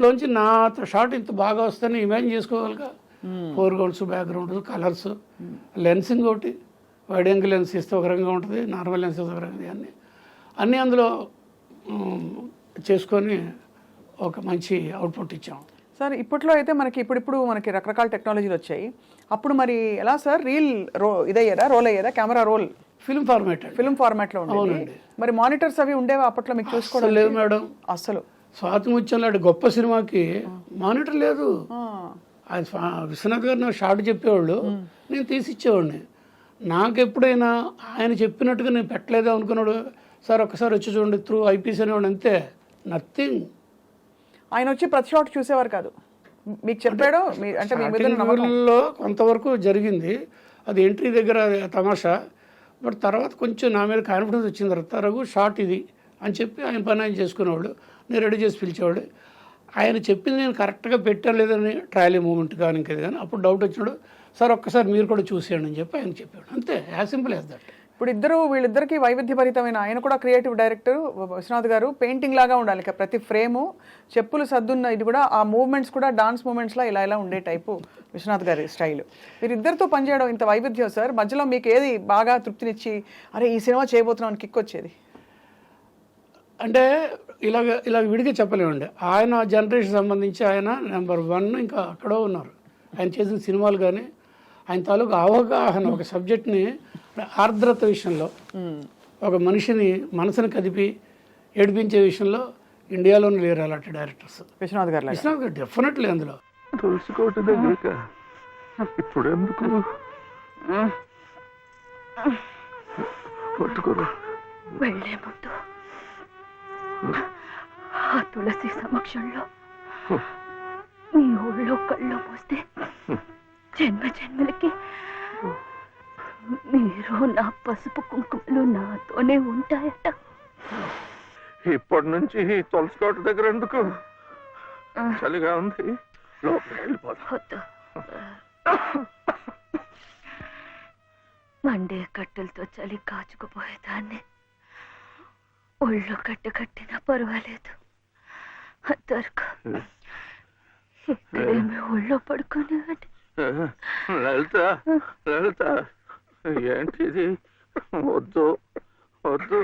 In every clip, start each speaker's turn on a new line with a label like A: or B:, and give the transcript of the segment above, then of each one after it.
A: దీంట్లోంచి నా షాట్ ఇంత బాగా వస్తుందని ఇమాజిన్ చేసుకోగలగా. Foregrounds, backgrounds, colours, lensing ఒకటి, వైడ్ యాంగిల్ లెన్స్ ఇస్తే ఒక రకంగా ఉంటుంది, నార్మల్ లెన్స్ ఇస్తే ఒక రకంగా, అన్నీ అందులో చేసుకొని ఒక మంచి అవుట్పుట్ ఇచ్చాం.
B: సార్ ఇప్పట్లో అయితే ఇప్పుడు మనకి రకరకాల టెక్నాలజీలు వచ్చాయి. అప్పుడు మరి ఎలా సార్ రీల్ ఇదయ్యేదా, రోల్ అయ్యేదా, కెమెరా రోల్
A: ఫిల్మ్ ఫార్మాట్లో
B: ఉండేది. మరి మానిటర్స్ అవి ఉండేవా అప్పట్లో మీకు చూసుకోవడం?
A: లేదు మేడం,
B: అసలు
A: స్వాతిముత్యం లాంటి గొప్ప సినిమాకి మానిటర్ లేదు. అది విశ్వనాథ్ గారు నాకు షార్ట్ చెప్పేవాళ్ళు, నేను తీసిచ్చేవాడిని. నాకు ఎప్పుడైనా ఆయన చెప్పినట్టుగా నేను పెట్టలేదా అనుకున్నాడు, సార్ ఒక్కసారి వచ్చి చూడండి త్రూ ఐపీసీ అనేవాడు, అంతే, నథింగ్.
B: ఆయన వచ్చి ప్రతి షాట్ చూసేవారు కాదు, మీకు చెప్పాడు అంటే
A: ఊళ్ళో కొంతవరకు జరిగింది. అది ఎంట్రీ దగ్గర తమాషా. బట్ తర్వాత కొంచెం నా మీద కాన్ఫిడెన్స్ వచ్చిన తర్వాత రఘు షార్ట్ ఇది అని చెప్పి ఆయన పని ఆయన చేసుకునేవాడు, నేను రెడీ చేసి పిలిచేవాడు. ఆయన చెప్పింది నేను కరెక్ట్గా పెట్టాను లేదని ట్రయల్ మూమెంట్ కానీ ఇంకేది కానీ అప్పుడు డౌట్ వచ్చినాడు, సార్ ఒక్కసారి మీరు కూడా చూసేయండి అని చెప్పి ఆయన చెప్పాడు, అంతే, యాజ్ సింపుల్ యాజ్ దట్.
B: ఇప్పుడు వీళ్ళిద్దరికి వైవిధ్యభరితమైన, ఆయన కూడా క్రియేటివ్ డైరెక్టర్ విశ్వనాథ్ గారు, పెయింటింగ్ లాగా ఉండాలి ప్రతి ఫ్రేము, చెప్పులు సర్దున్న ఇది కూడా, ఆ మూవ్మెంట్స్ కూడా డాన్స్ మూవ్మెంట్స్లో ఇలా ఉండే టైపు విశ్వనాథ్ గారి స్టైల్. వీరిద్దరితో పనిచేయడం ఇంత వైవిధ్యం సార్, మధ్యలో మీకు ఏది బాగా తృప్తినిచ్చి అరే ఈ సినిమా చేయబోతున్నామని కిక్ వచ్చేది?
A: అంటే ఇలాగ విడిగా చెప్పలేమండి. ఆయన జనరేషన్ సంబంధించి ఆయన నెంబర్ 1 ఇంకా అక్కడో ఉన్నారు. ఆయన చేసిన సినిమాలు కానీ ఆయన తాలూకు అవగాహన ఒక సబ్జెక్ట్ని ఆర్ద్రత విషయంలో, ఒక మనిషిని మనసుని కదిపి ఏడిపించే విషయంలో ఇండియాలోనే లేరు అలాంటి డైరెక్టర్స్.
B: విశ్వనాథ్ గారు
A: డెఫినెట్లీ అందులో.
C: ఇప్పుడు ఎందుకు
D: వెళ్ళే ముందు ఆ తులసి సమక్షంలో నీ ఊళ్ళో కళ్ళు మూస్తే జన్మ జన్మలకి మీరు నా పసుపు కుంకుమలు నాతోనే ఉంటాయట.
C: ఇప్పటి నుంచి తులసి కోట దగ్గర ఎందుకు? చలిగా ఉంది,
D: వద్దు. మండే కట్టెలతో చలి కాచుకుపోయేదాన్ని, ఒళ్ళు కట్టినా పర్వాలేదు, అంతవరకు ఇక్కడేమి ఒళ్ళో పడుకునేవాడి.
C: లలిత ఏంటిది? వద్దు వద్దు.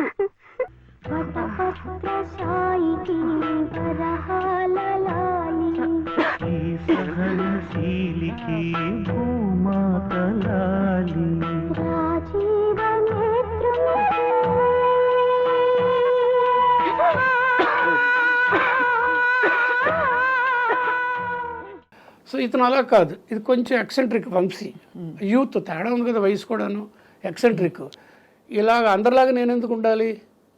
A: సో ఇతను అలా కాదు, ఇది కొంచెం ఎక్సెంట్రిక్ వంశీ, యూత్ తేడా ఉంది కదా, వయసు కూడాను, ఎక్సెంట్రిక్. ఇలాగ అందరిలాగా నేను ఎందుకు ఉండాలి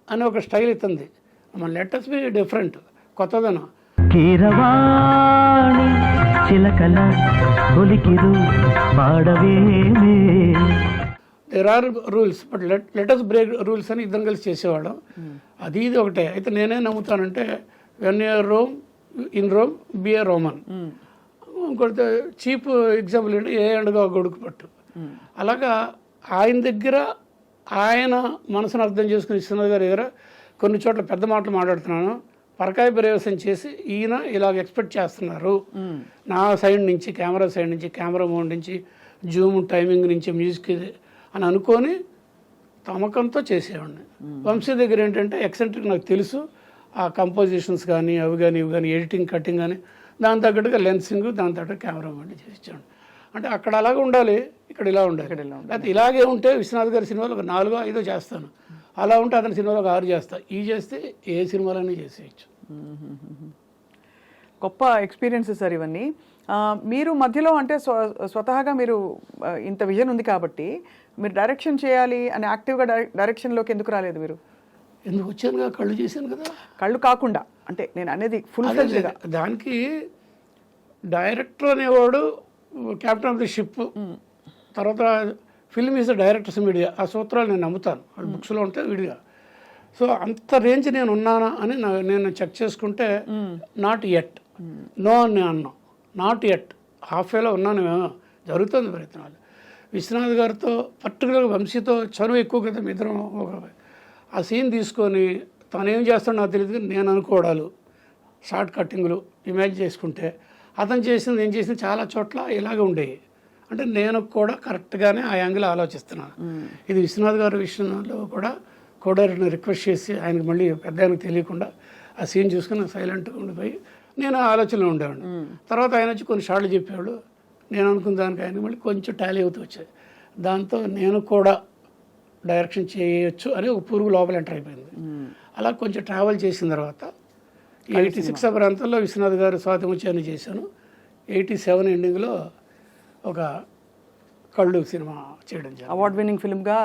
A: అని ఒక స్టైల్ ఇస్తుంది. మన లెటర్స్ బి డిఫరెంట్, కొత్తదనం. There are rules, but letters break rules అని ఇద్దరం కలిసి చేసేవాళ్ళం. అది ఇది ఒకటే. అయితే నేనే నమ్ముతానంటే when you're Rome in Rome be a Roman. ఇంకొకటి చీప్ ఎగ్జాంపుల్ ఏంటి, ఏ ఎండగా గొడుగు పట్టు. అలాగా ఆయన దగ్గర ఆయన మనసును అర్థం చేసుకుని విశ్వనాథ్ గారి దగ్గర కొన్ని చోట్ల పెద్ద మాటలు మాట్లాడుతున్నాను, పరకాయ ప్రవేశం చేసి ఈయన ఇలాగ ఎక్స్పెక్ట్ చేస్తున్నారు నా సైడ్ నుంచి, కెమెరా సైడ్ నుంచి, కెమెరా మౌంట్ నుంచి, జూమ్ టైమింగ్ నుంచి, మ్యూజిక్ అని అనుకొని తమకంతో చేసేవాడిని. వంశీ దగ్గర ఏంటంటే ఎక్సెంట్రిక్ నాకు తెలుసు, ఆ కంపోజిషన్స్ కానీ అవి కానీ ఇవి కానీ, ఎడిటింగ్ కటింగ్ కానీ, దాని తగ్గట్టుగా లెన్సింగ్, దాని తగ్గట్టు కెమెరా మౌంట్ చేసి ఇచ్చాడు. అంటే అక్కడ అలాగే ఉండాలి, ఇక్కడ ఇలా ఉండాలి. అయితే ఇలాగే ఉంటే విశ్వనాథ్ గారి సినిమాలో ఒక 4-5 చేస్తాను, అలా ఉంటే అతని సినిమాలో ఒక 6 చేస్తాను. ఈ చేస్తే ఏ సినిమాలన్నీ చేసేయచ్చు.
B: గొప్ప ఎక్స్పీరియన్సెస్ సార్ ఇవన్నీ. మీరు మధ్యలో అంటే స్వతహాగా మీరు ఇంత విజన్ ఉంది కాబట్టి మీరు డైరెక్షన్ చేయాలి అని యాక్టివ్గా డైరెక్షన్లోకి ఎందుకు రాలేదు? మీరు
A: ఎందుకు వచ్చానుగా, కళ్ళు చేశాను కదా.
B: కళ్ళు కాకుండా అంటే నేను అనేది ఫుల్ ఫ్లెడ్జ్డ్గా.
A: దానికి డైరెక్టర్ అనేవాడు క్యాప్టెన్ ఆఫ్ ది షిప్, తర్వాత film is the directors media, ఆ సూత్రాలు నేను నమ్ముతాను, వాళ్ళ బుక్స్లో ఉంటే విడిగా. సో అంత రేంజ్ నేను ఉన్నానా అని నేను చెక్ చేసుకుంటే నాట్ ఎట్, నో అని నేను అన్నాను. నాట్ ఎట్, హాఫ్వేలో ఉన్నాను, జరుగుతుంది ప్రయత్నాలు. విశ్వనాథ్ గారితో పర్టికులర్గా వంశీతో చనువు ఎక్కువ కదా, మీ ఇద్దరం ఆ సీన్ తీసుకొని తను ఏం చేస్తాడో నాకు తెలియదు, నేను అనుకోవడాలు షార్ట్ కట్టింగ్లు ఇమాజిన్ చేసుకుంటే అతను చేసింది నేను చేసింది చాలా చోట్ల ఇలాగే ఉండేవి. అంటే నేను కూడా కరెక్ట్గానే ఆ యాంగిల్ ఆలోచిస్తున్నాను. ఇది విశ్వనాథ్ గారి విషయంలో కూడా కోడైరెక్టర్ని రిక్వెస్ట్ చేసి ఆయనకి మళ్ళీ పెద్ద ఆయనకు తెలియకుండా ఆ సీన్ చూసుకుని సైలెంట్గా ఉండిపోయి నేను ఆ ఆలోచనలో ఉండేవాడిని. తర్వాత ఆయన వచ్చి కొన్ని షార్ట్లు చెప్పేవాడు. నేను అనుకున్న దానికి ఆయన మళ్ళీ కొంచెం టాలీ అవుతూ వచ్చాయి. దాంతో నేను కూడా డైరెక్షన్ చేయొచ్చు అని ఒక పురుగు లోపల ఎంటర్ అయిపోయింది. అలా కొంచెం ట్రావెల్ చేసిన తర్వాత 86 ప్రాంతంలో విశ్వనాథ్ గారు స్వాతి ముత్యాన్ని చేశాను. 87 ఎండింగ్లో ఒక కళ్ళు సినిమా చేయడం జరిగింది.
B: అవార్డ్ విన్నింగ్ ఫిల్మ్గా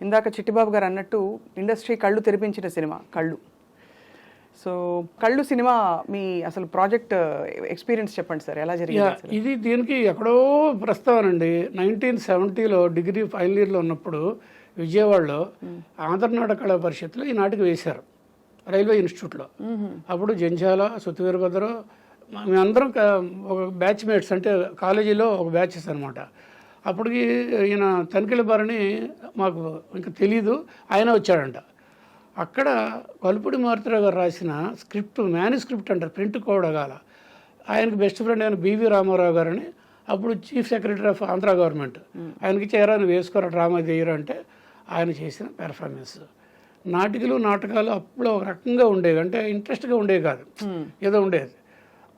B: ఇందాక చిట్టిబాబు గారు అన్నట్టు ఇండస్ట్రీ కళ్ళు తెరిపించిన సినిమా కళ్ళు. సో కళ్ళు సినిమా మీ అసలు ప్రాజెక్ట్ ఎక్స్పీరియన్స్ చెప్పండి సార్, ఎలా జరిగింది అసలు?
A: ఇది దీనికి ఎక్కడో ప్రస్తావనండి. 1970లో డిగ్రీ ఫైనల్ ఇయర్లో ఉన్నప్పుడు విజయవాడలో ఆంధ్రనాట కళా పరిషత్లో ఈ నాటికి వేశారు రైల్వే ఇన్స్టిట్యూట్లో. అప్పుడు జంజాల, సుత్తివీరభద్రం మేమందరం ఒక బ్యాచ్ మేట్స్, అంటే కాలేజీలో ఒక బ్యాచెస్ అనమాట. అప్పటికి ఈయన తనిఖీల బారని మాకు ఇంకా తెలీదు, ఆయన వచ్చాడంట. అక్కడ కలుపుడి మారుతిరావు గారు రాసిన స్క్రిప్ట్, మ్యానుస్క్రిప్ట్ అంటారు, ప్రింట్ కూడా కాల. ఆయనకి బెస్ట్ ఫ్రెండ్ అయిన బివి రామారావు గారని, అప్పుడు chief secretary of Andhra government. ఆయనకి చేరాను వేసుకోరా డ్రామా చేయరు అంటే ఆయన చేసిన పెర్ఫార్మెన్స్. నాటకాలు అప్పుడు ఒక రకంగా ఉండేవి, అంటే ఇంట్రెస్ట్గా ఉండేవి కాదు, ఏదో ఉండేది.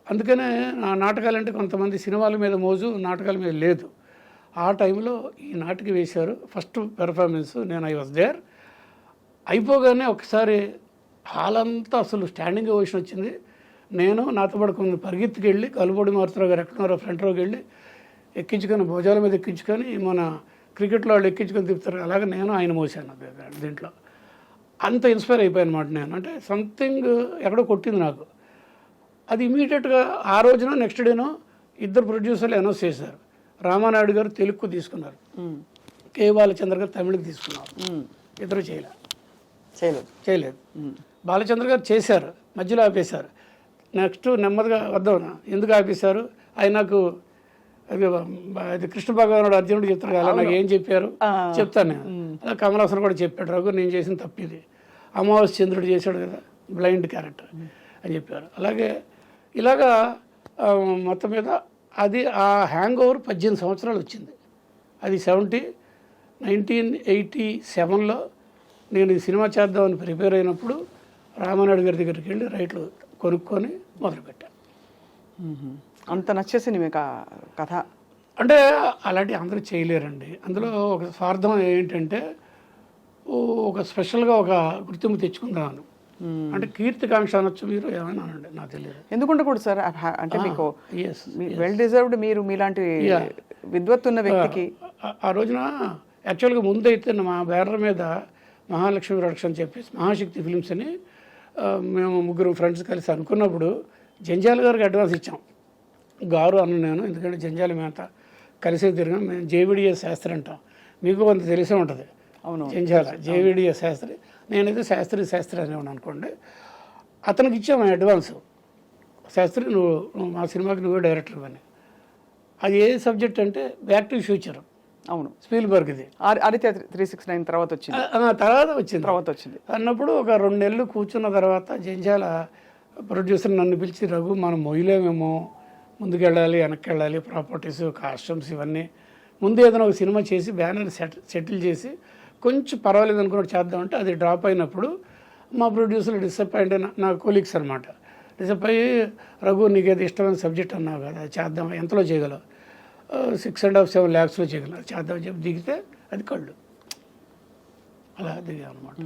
A: అందుకనే ఆ నాటకాలంటే కొంతమంది సినిమాల మీద మోజు, నాటకాల మీద లేదు. ఆ టైంలో ఈ నాటకం వేశారు. First performance I was there. అయిపోగానే ఒకసారి హాల్ అంతా అసలు స్టాండింగ్ ఓషన్ వచ్చింది. నేను నాతో పాటు కొంత పరిగెత్తుకు వెళ్ళి కలుపుడి మారుతిరావు గారు ఎక్కడున్నారో ఫ్రంట్ రోకి వెళ్ళి ఎక్కించుకొని భుజాల మీద ఎక్కించుకొని, మన క్రికెట్లో వాళ్ళు ఎక్కించుకొని తిప్పుతారు అలాగే నేను ఆయన మోసాను దీంట్లో. అంత ఇన్స్పైర్ అయిపోయాను అనమాట నేను. అంటే సంథింగ్ ఎక్కడో కొట్టింది నాకు. అది ఇమీడియట్గా ఆ రోజున నెక్స్ట్ డేనో ఇద్దరు ప్రొడ్యూసర్లు అనౌన్స్ చేశారు. రామానాయుడు గారు తెలుగుకు తీసుకున్నారు, కే బాలచంద్ర గారు తమిళకి తీసుకున్నారు. ఇద్దరు చేయలేదు. బాలచంద్ర గారు చేశారు, మధ్యలో ఆపేశారు. నెక్స్ట్ నెమ్మదిగా వద్దాం, ఎందుకు ఆపేశారు, ఆయన నాకు అది కృష్ణ భగవానుడు అర్జునుడు చెప్తారు కదా, నాకు ఏం చెప్పారు చెప్తాను నేను. అలా కమల్ హాసన్ కూడా చెప్పాడు, రఘు నేను చేసిన తప్పిది, అమావాస్య చంద్రుడు చేశాడు కదా బ్లైండ్ క్యారెక్టర్ అని చెప్పారు. అలాగే ఇలాగా మొత్తం మీద అది ఆ హ్యాంగ్ ఓవర్ 18 సంవత్సరాలు వచ్చింది. అది 1987లో నేను ఈ సినిమా చేద్దామని ప్రిపేర్ అయినప్పుడు రామానాయుడు గారి దగ్గరికి వెళ్ళి రైట్లు కొనుక్కొని మొదలుపెట్టాను.
B: అంత నచ్చేసింది మీకు ఆ కథ?
A: అంటే అలాంటి అందరూ చేయలేరండి. అందులో ఒక స్వార్థం ఏంటంటే ఒక స్పెషల్గా ఒక గుర్తింపు తెచ్చుకుందామని, అంటే కీర్తికాంక్ష అనొచ్చు, మీరు ఏమైనా అనండి, నాకు తెలియదు.
B: ఎందుకుంటే కూడా సార్, అంటే మీకు వెల్ డిజర్వ్డ్, మీరు మీలాంటి విద్వత్తున్న వ్యక్తికి
A: ఆ రోజున యాక్చువల్గా ముందైతే మా బ్యానర్ మీద మహాలక్ష్మి ప్రొడక్షన్ అని చెప్పేసి మహాశక్తి ఫిలిమ్స్ అని మేము ముగ్గురు ఫ్రెండ్స్ కలిసి అనుకున్నప్పుడు జంజాల గారికి అడ్వాన్స్ ఇచ్చాం. గారు అన్న నేను, ఎందుకంటే జంజాల మేత కలిసే తిరిగాం. మేము జేవిడిఎస్ శాస్త్రి అంటాం, మీకు కొంత తెలిసే ఉంటుంది.
B: అవును,
A: జంజాల జేవిడిఎస్ శాస్త్రి, నేనైతే శాస్త్రి అనేవాడు అనుకోండి. అతనికి ఇచ్చాము అడ్వాన్స్. శాస్త్రి నువ్వు మా సినిమాకి నువ్వే డైరెక్టర్ అని. అది ఏ సబ్జెక్ట్ అంటే బ్యాక్ టు ఫ్యూచర్.
B: అవును,
A: స్పీల్బర్గ్ది.
B: ఆదిత్య 369 తర్వాత వచ్చింది
A: అన్నప్పుడు ఒక 2 నెలలు కూర్చున్న తర్వాత జంజాల ప్రొడ్యూసర్ నన్ను పిలిచి, రఘు మనం మొయ్యలేమేమో, ముందుకెళ్ళాలి వెనక్కి వెళ్ళాలి, ప్రాపర్టీస్ కాస్ట్యూమ్స్ ఇవన్నీ, ముందు ఏదైనా ఒక సినిమా చేసి బ్యానర్ సెటిల్ చేసి కొంచెం పర్వాలేదు అనుకున్నట్టు చేద్దామంటే అది డ్రాప్ అయినప్పుడు మా ప్రొడ్యూసర్లు డిసప్పాయింట్ అయిన నా కొలీగ్స్ అనమాట. డిసప్పాయి, రఘు నీకేది ఇష్టమైన సబ్జెక్ట్ అన్నావు కదా చేద్దాం, ఎంతలో చేయగలవు, 6.5-7 lakhsలో చేయగలరు, చేద్దామని చెప్పి దిగితే అది కళ్ళు. అలా దిగా అనమాట.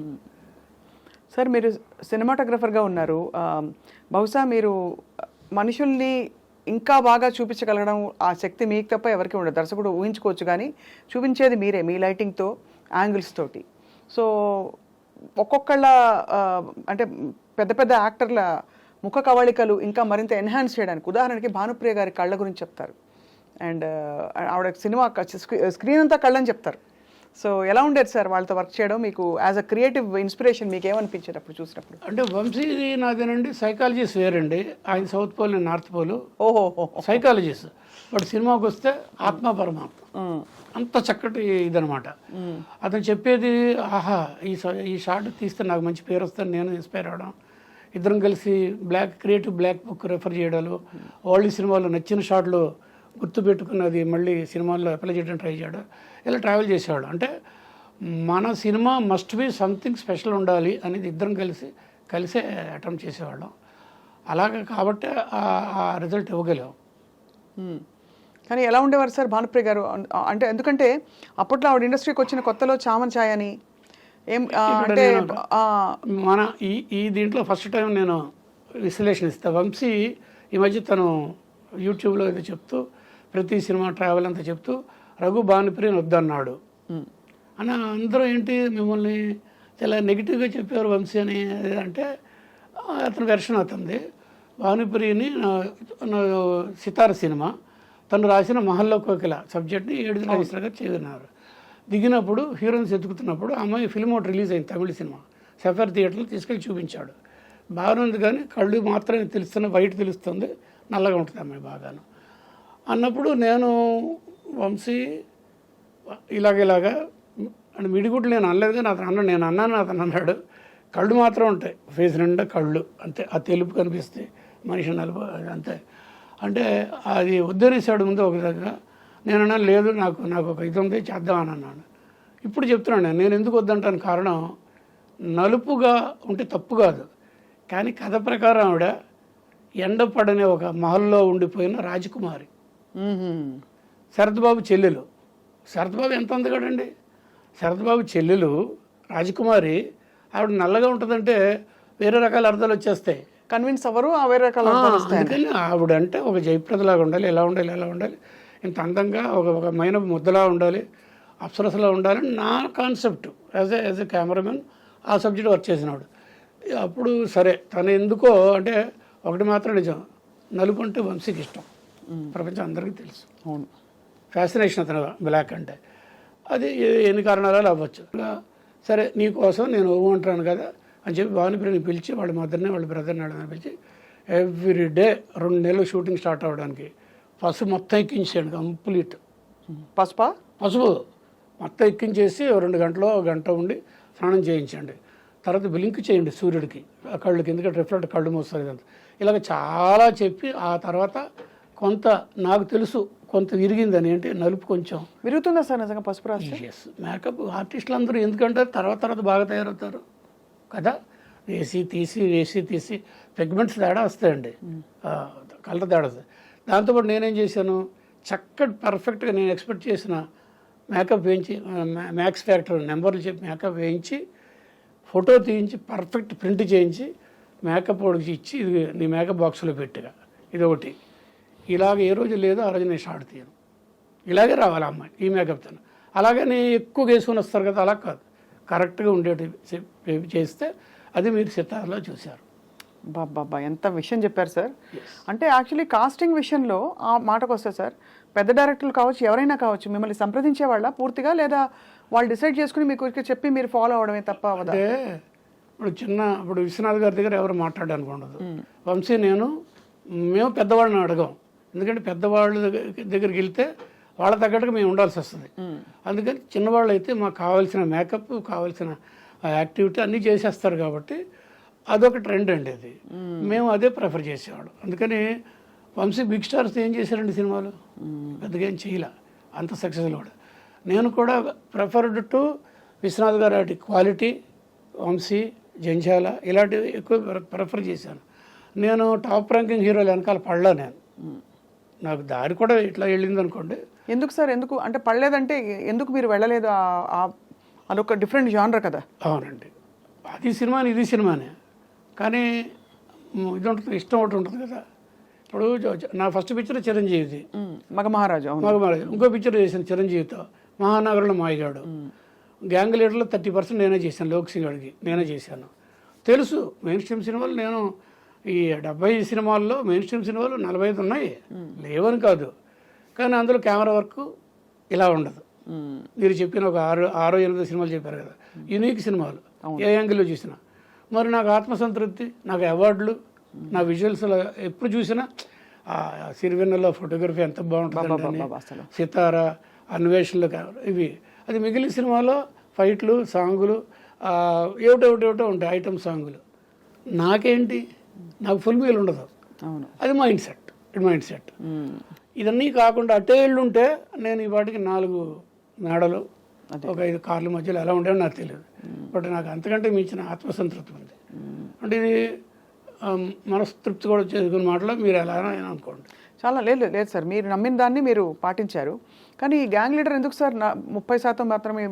B: సార్ మీరు సినిమాటోగ్రఫర్గా ఉన్నారు, బహుశా మీరు మనుషుల్ని ఇంకా బాగా చూపించగలగడం ఆ శక్తి మీకు తప్ప ఎవరికి ఉండదు. దర్శకుడు ఊహించుకోవచ్చు కానీ చూపించేది మీరే, మీ లైటింగ్తో, యాంగిల్స్ తోటి. సో ఒక్కొక్కళ్ళ అంటే పెద్ద పెద్ద యాక్టర్ల ముఖ కవళికలు ఇంకా మరింత ఎన్హాన్స్ చేయడానికి, ఉదాహరణకి భానుప్రియ గారి కళ్ళ గురించి చెప్తారు, అండ్ ఆవిడ సినిమా స్క్రీన్ అంతా కళ్ళని చెప్తారు. సో ఎలా ఉండేది సార్ వాళ్ళతో వర్క్ చేయడం? మీకు యాజ్ అ క్రియేటివ్ ఇన్స్పిరేషన్ మీకు ఏమనిపించేది అప్పుడు చూసినప్పుడు?
A: అంటే వంశీది నాదేనండి సైకాలజిస్ట్ వేరండి, ఆయన సౌత్ పోల్, నేను నార్త్ పోల్.
B: ఓహో,
A: సైకాలజిస్ట్. బట్ సినిమాకి వస్తే ఆత్మ పరమాత్మ, అంత చక్కటి ఇదనమాట. అతను చెప్పేది, ఆహా ఈ షార్ట్ తీస్తే నాకు మంచి పేరు వస్తుంది, నేను ఇన్స్పైర్ అవడం, ఇద్దరం కలిసి క్రియేటివ్ బ్లాక్ బుక్ రెఫర్ చేయడాలు, ఓల్డ్ సినిమాలో నచ్చిన షాట్లు గుర్తుపెట్టుకున్నది మళ్ళీ సినిమాల్లో అప్లై చేయడం ట్రై చేయడం, ఇలా ట్రావెల్ చేసేవాడు. అంటే మన cinema must be something special ఉండాలి అనేది ఇద్దరం కలిసే అటెంప్ట్ చేసేవాళ్ళం. అలాగే కాబట్టి ఆ రిజల్ట్ ఇవ్వగలేం.
B: కానీ ఎలా ఉండేవారు సార్ భానుప్రియ గారు? అంటే ఎందుకంటే అప్పట్లో ఆవిడ ఇండస్ట్రీకి వచ్చిన కొత్తలో చామన్ ఛాయ్ అని అంటే
A: మన ఈ దీంట్లో ఫస్ట్ టైం నేను విశ్లేషణ ఇస్తాను. వంశీ ఈ మధ్య తను యూట్యూబ్లో ఏదో చెప్తూ ప్రతి సినిమా ట్రావెల్ అంతా చెప్తూ రఘు భానుప్రియని వద్దన్నాడు అని అందరూ ఏంటి మిమ్మల్ని చాలా నెగిటివ్గా చెప్పారు వంశీ అని అంటే అతని వెర్షన్ అవుతుంది. భానుప్రియని నా సితార సినిమా తను రాసిన మహల్లో కోకిల సబ్జెక్ట్ని ఏడుదిన నాగేశ్వర గారు చదివినారు. దిగినప్పుడు హీరోయిన్స్ ఎత్తుకుతున్నప్పుడు అమ్మాయి ఫిల్మ్ ఒకటి రిలీజ్ అయింది తమిళ సినిమా, సఫర్ థియేటర్లో తీసుకెళ్ళి చూపించాడు. బాగుంది కానీ కళ్ళు మాత్రమే తెలుస్తున్న, వైట్ తెలుస్తుంది, నల్లగా ఉంటుంది అమ్మాయి బాగాను అన్నప్పుడు నేను వంశీ ఇలాగా అని మిడిగుడ్లు నేను అనలేదు కానీ నేను అన్నాను అతను అన్నాడు. కళ్ళు మాత్రం ఉంటాయి, ఫేస్ నిండా కళ్ళు అంతే, ఆ తెలుపు కనిపిస్తాయి, మనిషి నలుపు అంతే. అంటే అది వద్దనేసాడు ముందు ఒక దగ్గర. నేను అన్నాను లేదు నాకు ఒక ఇది ఉంది చేద్దామని అన్నాను. ఇప్పుడు చెప్తున్నాను నేను ఎందుకు వద్దంటాను కారణం, నలుపుగా ఉంటే తప్పు కాదు కానీ కథ ప్రకారం ఆవిడ ఎండపడనే ఒక మహల్లో ఉండిపోయిన రాజకుమారి, శరత్బాబు చెల్లెలు. శరత్బాబు ఎంత అందగాడండి, శరత్బాబు చెల్లెలు రాజకుమారి, ఆవిడ నల్లగా ఉంటుందంటే వేరే రకాల అర్థాలు వచ్చేస్తాయి.
B: కన్విన్స్ అవ్వరు, వేరే రకాల అర్థాలు వస్తాయి.
A: అందుకని ఆవిడంటే ఒక జయప్రదలాగా ఉండాలి, ఎలా ఉండాలి, ఇంత అందంగా ఒక మైన ముద్దలా ఉండాలి, అప్సరసలా ఉండాలని నా కాన్సెప్ట్ యాజ్ ఎ కెమెరామెన్. ఆ సబ్జెక్ట్ వర్క్ చేసినాడు. అప్పుడు సరే తను ఎందుకో అంటే ఒకటి మాత్రం నిజం, నలుపు అంటే వంశీకి ఇష్టం, ప్రపంచం అందరికీ తెలుసు.
B: అవును,
A: ఫ్యాసినేషన్ అతను బ్లాక్ అంటే. అది ఎన్ని కారణాలు అవ్వచ్చు. సరే నీకోసం నేను అంటున్నాను కదా అని చెప్పి భానుప్రియని పిలిచి వాళ్ళ మదర్ని వాళ్ళ బ్రదర్ని వాళ్ళని పిలిచి ఎవ్రీ డే 2 నెలలు షూటింగ్ స్టార్ట్ అవ్వడానికి పసుపు మొత్తం ఎక్కించాడు కంప్లీట్. పసుపు మొత్తం ఎక్కించేసి 2 గంటలో 1 గంట ఉండి స్నానం చేయించండి, తర్వాత బ్లింక్ చేయండి సూర్యుడికి కళ్ళకి, ఎందుకంటే రిఫ్లెక్ట్ కళ్ళు మూస్తారు ఇదంతా. ఇలాగ చాలా చెప్పి ఆ తర్వాత కొంత నాకు తెలుసు కొంత విరిగిందని, అంటే నలుపు కొంచెం
B: విరుగుతుందా సార్ నిజంగా పసుపు రాస్తే?
A: ఎస్, మేకప్ ఆర్టిస్టులు అందరూ ఎందుకంటే తర్వాత బాగా తయారవుతారు కదా, వేసి తీసి పిగ్మెంట్స్ తేడా వస్తాయండి, కలర్ తేడా వస్తాయి. దాంతోపాటు నేనేం చేశాను, చక్కటి పర్ఫెక్ట్గా నేను ఎక్స్పెక్ట్ చేసిన మేకప్ వేయించి మ్యాక్స్ ఫ్యాక్టర్ నెంబర్లు చెప్పి మేకప్ వేయించి ఫోటో తీయించి పర్ఫెక్ట్ ప్రింట్ చేయించి మేకప్ వాడికి ఇచ్చి ఇది నీ మేకప్ బాక్స్లో పెట్టిగా ఇది ఒకటి. ఇలాగ ఏ రోజు లేదో ఆ రోజు నేను షార్ట్ తీయను, ఇలాగే రావాలి అమ్మాయి ఈ మేకప్తో. అలాగే నేను ఎక్కువ వేసుకొని వస్తారు కదా, అలా కాదు, కరెక్ట్గా ఉండేటి చేస్తే అది మీరు సితార్లో చూశారు.
B: బాబా ఎంత విషయం చెప్పారు సార్. అంటే యాక్చువల్లీ కాస్టింగ్ విషయంలో ఆ మాటకు వస్తే సార్, పెద్ద డైరెక్టర్లు కావచ్చు ఎవరైనా కావచ్చు మిమ్మల్ని సంప్రదించే వాళ్ళ పూర్తిగా, లేదా వాళ్ళు డిసైడ్ చేసుకుని మీకు చెప్పి మీరు ఫాలో అవడమే తప్ప అవదా?
A: అంటే ఇప్పుడు విశ్వనాథ్ గారి దగ్గర ఎవరు మాట్లాడడానికి ఉండదు. వంశీ మేము పెద్దవాళ్ళని అడగం, ఎందుకంటే పెద్దవాళ్ళ దగ్గరికి వెళ్తే వాళ్ళ తగ్గట్టుగా మేము ఉండాల్సి వస్తుంది. అందుకని చిన్నవాళ్ళు అయితే మాకు కావాల్సిన మేకప్ కావాల్సిన యాక్టివిటీ అన్నీ చేసేస్తారు కాబట్టి అదొక ట్రెండ్ అండి అది. మేము అదే ప్రిఫర్ చేసేవాళ్ళం. అందుకని వంశీ బిగ్ స్టార్స్ ఏం చేశారండి సినిమాలు, పెద్దగా ఏం చేయలే, అంత సక్సెస్లో కూడా. నేను కూడా ప్రిఫర్డ్ టు విశ్వనాథ్ గారు అటు క్వాలిటీ, వంశీ, జంజాల ఇలాంటివి ఎక్కువ ప్రిఫర్ చేశాను. నేను టాప్ ర్యాంకింగ్ హీరోలు వెనకాల పడలా నేను, నాకు దారి కూడా ఇట్లా వెళ్ళింది అనుకోండి.
B: ఎందుకు సార్, ఎందుకు అంటే పడలేదంటే ఎందుకు మీరు వెళ్ళలేదు? అదొక డిఫరెంట్ జానర్ కదా.
A: అవునండి, అది సినిమాని ఇది సినిమానే, కానీ ఇది ఉంటుంది, ఇష్టం ఒకటి ఉంటుంది కదా. ఇప్పుడు నా ఫస్ట్ పిక్చర్ చిరంజీవిది
B: మగమహారాజు,
A: ఇంకో పిక్చర్ చేశాను చిరంజీవితో మహానగరంలో మాయగాడు. గ్యాంగ్ లీడర్లో 30% నేనే చేశాను, లోక్ సింగ్ గారికి నేనే చేశాను. తెలుసు మెయిన్ స్ట్రీమ్ సినిమాలు, నేను ఈ 70 సినిమాల్లో మెయిన్ స్ట్రీమ్ సినిమాలు 45 ఉన్నాయి, లేవని కాదు, కానీ అందులో కెమెరా వర్క్ ఇలా ఉండదు. మీరు చెప్పిన ఒక 6-8 సినిమాలు చెప్పారు కదా, యూనిక్ సినిమాలు, ఏ యాంగిల్లో చూసినా. మరి నాకు ఆత్మసంతృప్తి, నాకు అవార్డులు, నా విజువల్స్ ఎప్పుడు చూసినా సిరివెన్నెల ఫోటోగ్రఫీ ఎంత బాగుంటుంది, సితార, అన్వేషణలు ఇవి. అది మిగిలిన సినిమాలో ఫైట్లు, సాంగులు ఏమిటో ఉంటాయి, ఐటమ్ సాంగులు. నాకేంటి, నాకు ఫుల్ మీల్ ఉండదు.
B: అవును.
A: అది మైండ్ సెట్. ఇదన్నీ కాకుండా అటే ఉంటే నేను ఈ వాటికి 4 మేడలు, ఒక 5 కార్ల మధ్యలో ఎలా ఉండేవో నాకు తెలియదు. బట్ నాకు అంతకంటే మించిన ఆత్మసంతృప్తి ఉంది. అంటే ఇది మనస్తృప్తి కూడా చేసుకున్న మాటలో మీరు ఎలా అయినా అనుకోండి.
B: చాలా లేదు సార్, మీరు నమ్మిన దాన్ని మీరు పాటించారు. కానీ ఈ గ్యాంగ్ లీడర్ ఎందుకు సార్ 30% మాత్రమే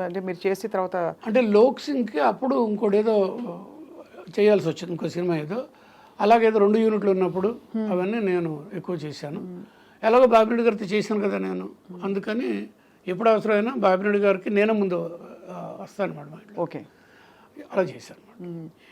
B: అంటే మీరు చేసి తర్వాత
A: అంటే లోక్ సింగ్కి అప్పుడు ఇంకోటి ఏదో చేయాల్సి వచ్చింది, ఇంకో సినిమా ఏదో, అలాగేదో 2 యూనిట్లు ఉన్నప్పుడు అవన్నీ నేను ఎక్కువ చేశాను. ఎలాగో బాబిరెడ్డి గారితో చేశాను కదా నేను, అందుకని ఎప్పుడు అవసరమైనా బాబిరెడ్డి గారికి నేనే ముందు వస్తాను అన్నమాట.
B: ఓకే,
A: అలా చేశాను అన్నమాట.